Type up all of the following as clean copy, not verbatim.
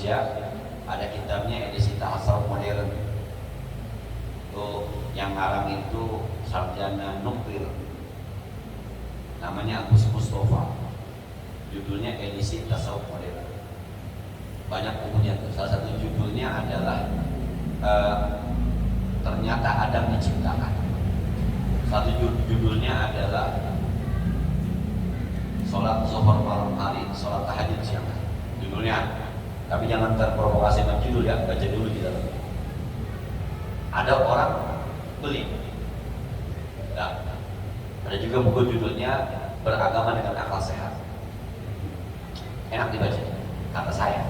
Indonesia ada kitabnya edisi Tasawuf Modern. Tuh yang ngarang itu sarjana nuklir, namanya Agus Mustafa. Judulnya edisi Tasawuf Modern. Banyak bukunya tuh. Salah satu judulnya adalah ternyata Adam diciptakan. Satu judulnya adalah sholat zuhur malam hari, sholat tahajud siang hari. Judulnya. Tapi jangan terprovokasi sama judul ya, baca dulu di dalam. Ada orang beli. Nah, ada juga buku judulnya Beragama dengan Akal Sehat. Enak dibaca, kata saya.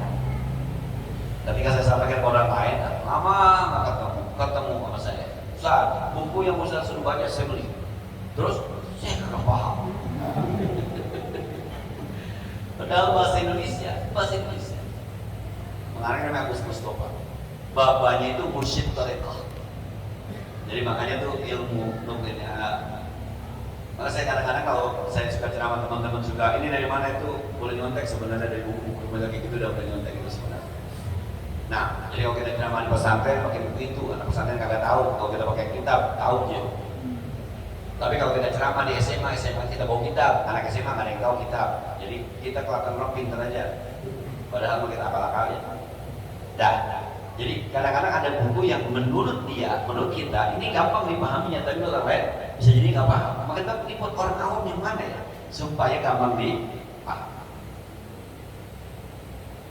Ketika saya sampaikan ke orang lain, lama nggak ketemu sama saya. Ustaz, buku yang Ustaz suruh baca saya beli. Terus saya nggak paham. Padahal bahasa Indonesia. Mengarang namanya Agus Mustafa. Bapaknya itu mursyid tarekah. Jadi makanya tuh ilmu nuklirnya. Maka saya kadang-kadang kalau saya suka ceramah teman-teman suka ini dari mana itu boleh nyontek sebenarnya dari buku-buku kayak gitu udah boleh nyontek itu sebenarnya. Nah, jadi kalau kita ceramah di pesantren pakai buku itu, anak pesantren kagak tahu. Kalau kita pakai kitab tahu ya. Tapi kalau kita ceramah di SMA kita bawa kitab, anak SMA nggak ada yang tahu kitab. Jadi kita kelihatan orang pintar aja. Padahal kita akal-akal ya. Jadi kadang-kadang ada buku yang menurut kita ini gampang dipahaminya, tapi orang lain bisa jadi nggak paham. Maka kita ikut orang awam yang mana ya, supaya gampang dipaham.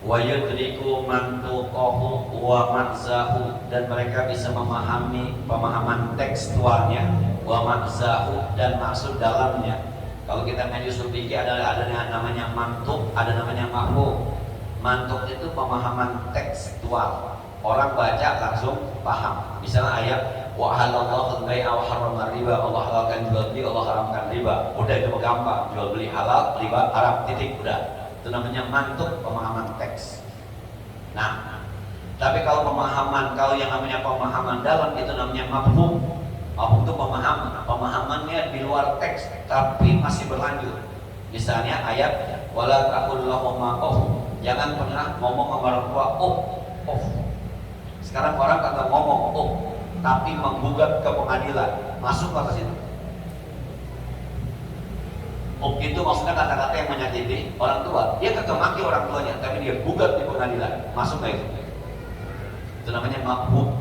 Wa yudriku mantuqahu wa makzahu, dan mereka bisa memahami pemahaman tekstualnya, wa makzahu, dan maksud dalamnya. Kalau kita ngaji usul fikih ada namanya mantuk, ada namanya mafhum. Mantuk itu pemahaman tekstual. Orang baca langsung paham. Misalnya ayat wa halallahu al-bai'a wa harrama riba, Allah halalkan jual beli, Allah haramkan riba. Udah itu gampang, jual beli halal, riba haram, titik, udah. Itu namanya mantuk, pemahaman teks. Nah, tapi kalau yang namanya pemahaman dalam itu namanya mafhum. Mafhum itu pemahamannya di luar teks tapi masih berlanjut. Misalnya ayat wala taqul lahumma jangan pernah ngomong sama orang tua oh. Sekarang orang kata ngomong tapi menggugat ke pengadilan, masuk kata situ. Itu maksudnya kata-kata yang menyakiti orang tua. Dia kagak maki orang tuanya, tapi dia gugat di pengadilan, masuk ke itu. Itu namanya mafhum.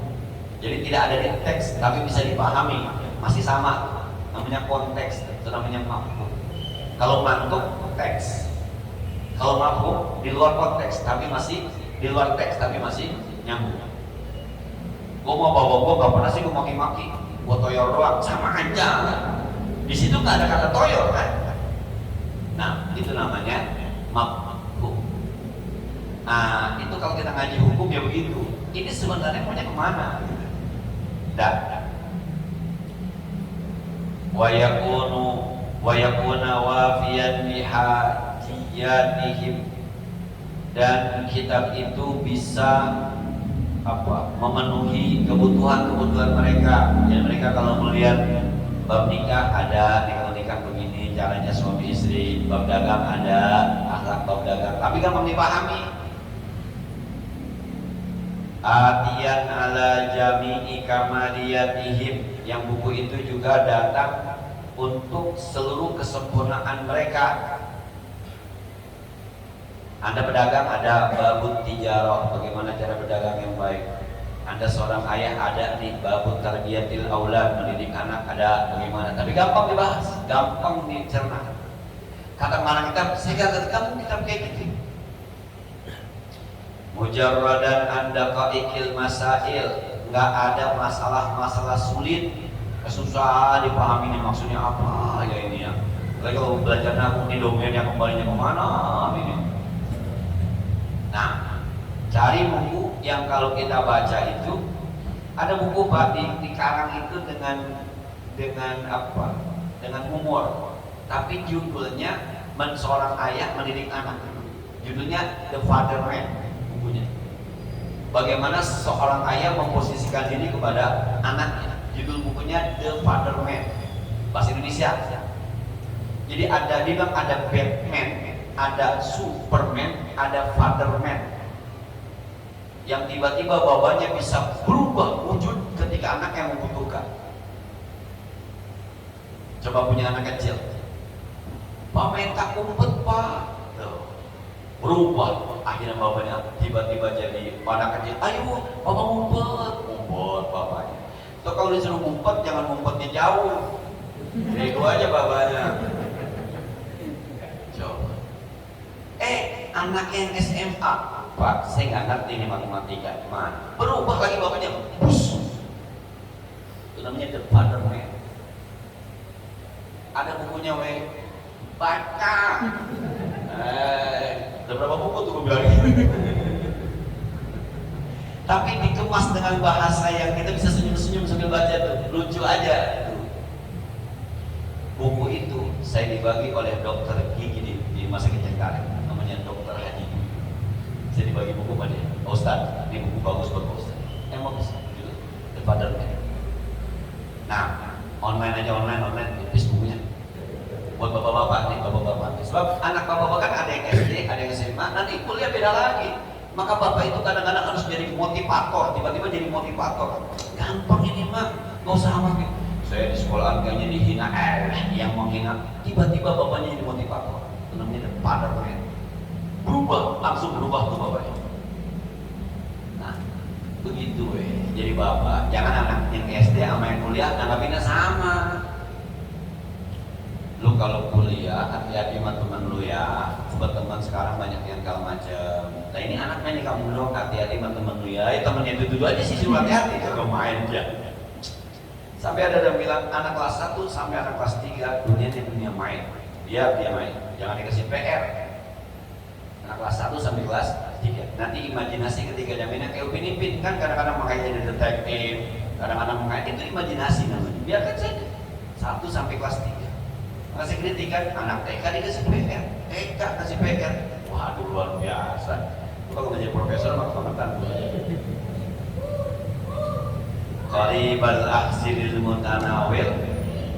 Jadi tidak ada di teks, tapi bisa dipahami, masih sama. Namanya konteks, itu namanya mafhum. Kalau mantuk teks, kalau mafhum di luar konteks, tapi masih di luar teks, tapi masih nyambung. Gue mau bawa gue gak pernah sih gue maki-maki, gue toyor doang, sama aja. Di situ nggak ada kata toyor kan? Nah itu namanya mafhum. Nah itu kalau kita ngaji hukum ya begitu. Ini sebenarnya maunya kemana? Wa yakuna wafiyan bihajiyatihim, dan kitab itu bisa memenuhi kebutuhan mereka. Dan mereka kalau melihat bab nikah ada, kalau nikah begini caranya suami istri, bab dagang ada, akhlak bab dagang, tapi gampang dipahami. Atiyan ala jami'i kamaliyatihim, yang buku itu juga datang untuk seluruh kesempurnaan mereka. Anda pedagang, ada babut tijarah, bagaimana cara berdagang yang baik. Anda seorang ayah, ada nih babut tarbiyatil aulad, mendidik anak, ada bagaimana. Tapi gampang dibahas, gampang dicerna. Kata mana kitab, saya kata kamu kitab kayak gitu. Mujarradan anda qaikil masail, nggak ada masalah sulit, susah dipahami ini maksudnya apa ya ini ya. Lagi kalau belajar nahu ini domainnya kembalinya kemana ini. Nah, cari buku yang kalau kita baca itu ada buku dikarang itu dengan humor, tapi judulnya seorang ayah mendidik anak. Judulnya The Father Man bukunya. Bagaimana seorang ayah memposisikan diri kepada anaknya. Judul bukunya The Father Man, bahasa Indonesia. Jadi ada Batman, ada Superman, ada Fatherman. yang tiba-tiba bapaknya bisa berubah wujud ketika anak yang membutuhkan. Coba punya anak kecil, Pak minta umpet Pak, berubah, akhirnya bapaknya tiba-tiba jadi anak kecil, ayo papa ngumpet, bapaknya. Atau kalau disuruh ngumpet, jangan ngumpetnya jauh, bego aja bapaknya. Coba anak yang SMA, Pak saya nggak ngerti ini matematika, gimana? Berubah lagi bapaknya, bus. Itu namanya the father man. Ada bukunya baca. Udah berapa buku tuh gue bilang. Tapi dikemas dengan bahasa yang kita bisa senyum-senyum sambil baca tuh, lucu aja. Buku itu saya dibagi oleh dokter gigi di Rumah Sakit Cengkareng, namanya Dokter Haji. Saya dibagi buku pada dia, Ustaz, ini buku bagus buat Ustaz. Emang bisa, gitu. The Father Man. Nah, online aja online, tipis bukunya. Buat bapak-bapak nih, bapak-bapak. Sebab anak bapak-bapak kan ada yang SD, ada yang SMA, nanti kuliah beda lagi. Maka bapak itu kadang-kadang harus jadi motivator, tiba-tiba jadi motivator. Gampang ini mah, gak usah amat. Saya di sekolah kayaknya dihina, yang menghina. Tiba-tiba bapaknya jadi motivator. Itu namanya father man. Berubah, langsung berubah tuh bapaknya. Nah, begitu jadi bapak. Jangan anak yang SD sama yang kuliah nanggapinnya sama. Lu kalau kuliah hati-hati sama teman lu ya. Sebab teman sekarang banyak yang kalau macam. Nah ini anaknya nih kamu dong, hati-hati sama teman lu ya. Temennya itu aja sih suruh hati-hati, kalau main aja. Sampai ada yang bilang anak kelas 1 sampai anak kelas 3 dunia main. Dia main. Jangan dikasih PR. Anak kelas 1 sampai kelas 3. Nanti imajinasi ketika jaminnya kayak Upin Ipin kan kadang-kadang makanya jadi detektif, kadang-kadang makanya itu imajinasi namanya. Biarkan saja. 1 sampai kelas 3. Kasih kritikan, anak TK dikasih PR, TK kasih PR. Waduh luar biasa. Kalau menjadi profesor maka pengetahuan. Qaribal akhsiril mutanawil,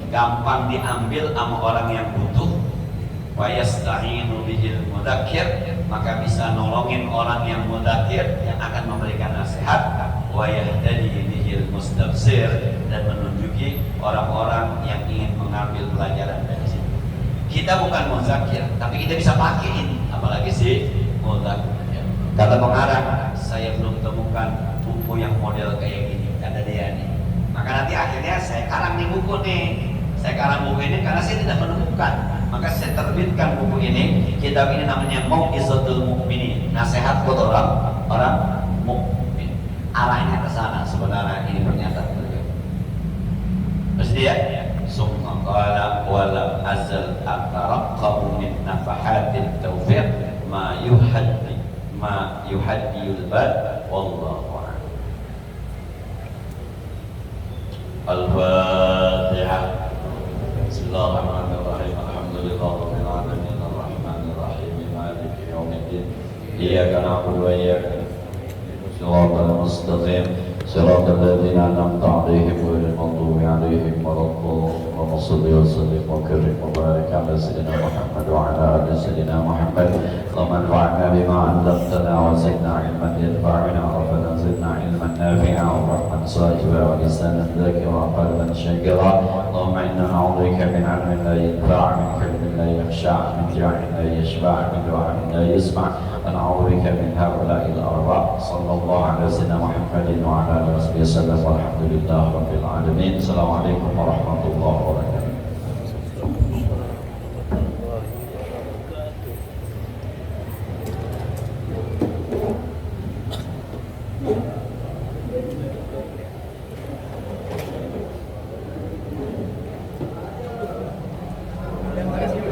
gampang diambil sama orang yang butuh. Wayasta'inu bihil mudakir, maka bisa nolongin orang yang mudakir yang akan memberikan nasihat. Wayahdadi bihil mustabsir, dan menunjuki orang-orang yang ingin mengambil pelajaran dari situ. Kita bukan muzakir, tapi kita bisa pakai ini, apalagi sih muzakir. Kata pengarang, saya belum temukan buku yang model kayak gini, kata dia nih. Maka nanti akhirnya saya karang nih buku nih. Saya karang buku ini karena saya tidak menemukan. Maka saya terbitkan buku ini. Kitab ini namanya Mau'izatul Mu'minin, nasihat buat orang mukmin. Arahnya ke sana sebenarnya ini pernyataan beliau. Terus dia summa qala wa lam azal ataraqqabu min nafahatit taufiq ma yuhaddiyul bal wallahu a'lam. Al-Fatihah. Bismillahirrahmanirrahim. Alhamdulillahirabbil alamin arrahmanir rahim maliki yaumiddin. Iyyaka na'budu wa iyyaka siratal mustaqim siratal ladzina an'amta 'alaihim ghairil maghdubi 'alaihim waladdallin. Allahumma shalli wa sallim wa karrim wa barik 'ala sayyidina Muhammad wa 'ala ali sayyidina Muhammad. Allahumma anfa'na bima 'allamtana wa zidna 'ilman yanfa'una wa zidna 'ilman nafi'a wa rahmatan sadiqa wa lisanan dhakira wa qalban shakira. Allahumma inna na'udzubika min 'ilmin la yanfa', min qalbin la yakhsha', min jah'in la yashba', min du'a'in la yusma'. ونعوذ بك من هؤلاء الأربع. صلى الله على سيدنا محمد وعلى آله وصحبه وسلم والحمد لله رب العالمين. السلام عليكم ورحمة الله وبركاته. Terima kasih.